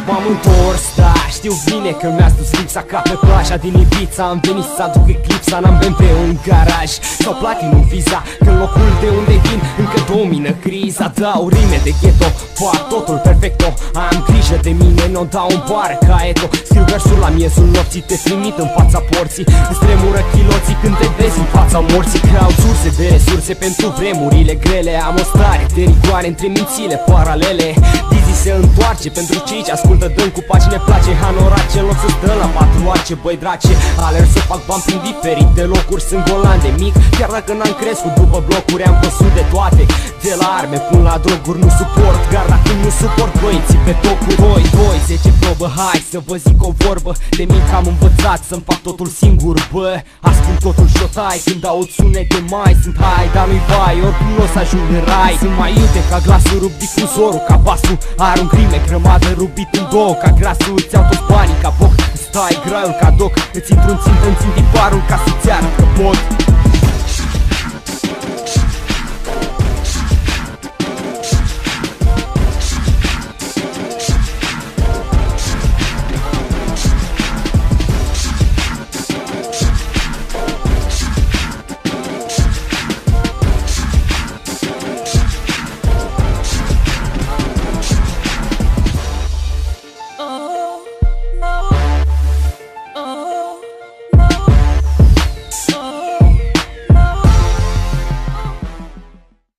M-am întors, da, știu bine că mi-a dus lipsa ca pe plaja din Ibiza. Am venit să aduc eclipsa, n-am BMW în garaj sau Platinum Visa, că locul de unde vin încă domină criza. Dau rime de ghetto, fac totul perfecto. Am grijă de mine, n-o dau în bară ca Eto. Scriu versuri la miezul nopții, te trimit în fața porții. Îți tremură chiloții când te vezi în fața morții. Caut surse de resurse pentru vremurile grele. Am o stare de rigoare între mințile paralele. Dizzy se întoarce pentru cei ce ascultă, dăm cu pagine place hanorace. În loc să stă la patru arce, băi drace, alerg să fac bani prin diferite locuri. Sunt golan de mic, chiar dacă n-am crescut după blocuri. Am văzut de toate, de la arme până la droguri. Nu suport garda când nu suport băieții pe tocuri. 10 probă, hai să vă zic o vorbă. De mic am învățat să-mi fac totul singur, bă. Ascult totul și o tai când aud sunete mai. Sunt hai, dar nu-i bai, oricum nu o să ajung în rai. Sunt mai iute ca glasul, rup difuzorul ca basul. Arunc rime, grămadă rupit în două ca grasul. Îți iau toți banii ca boc, stai graiul ca doc. Îți intru în țintă, îmi țin tiparul ca să-ți arăt că pot.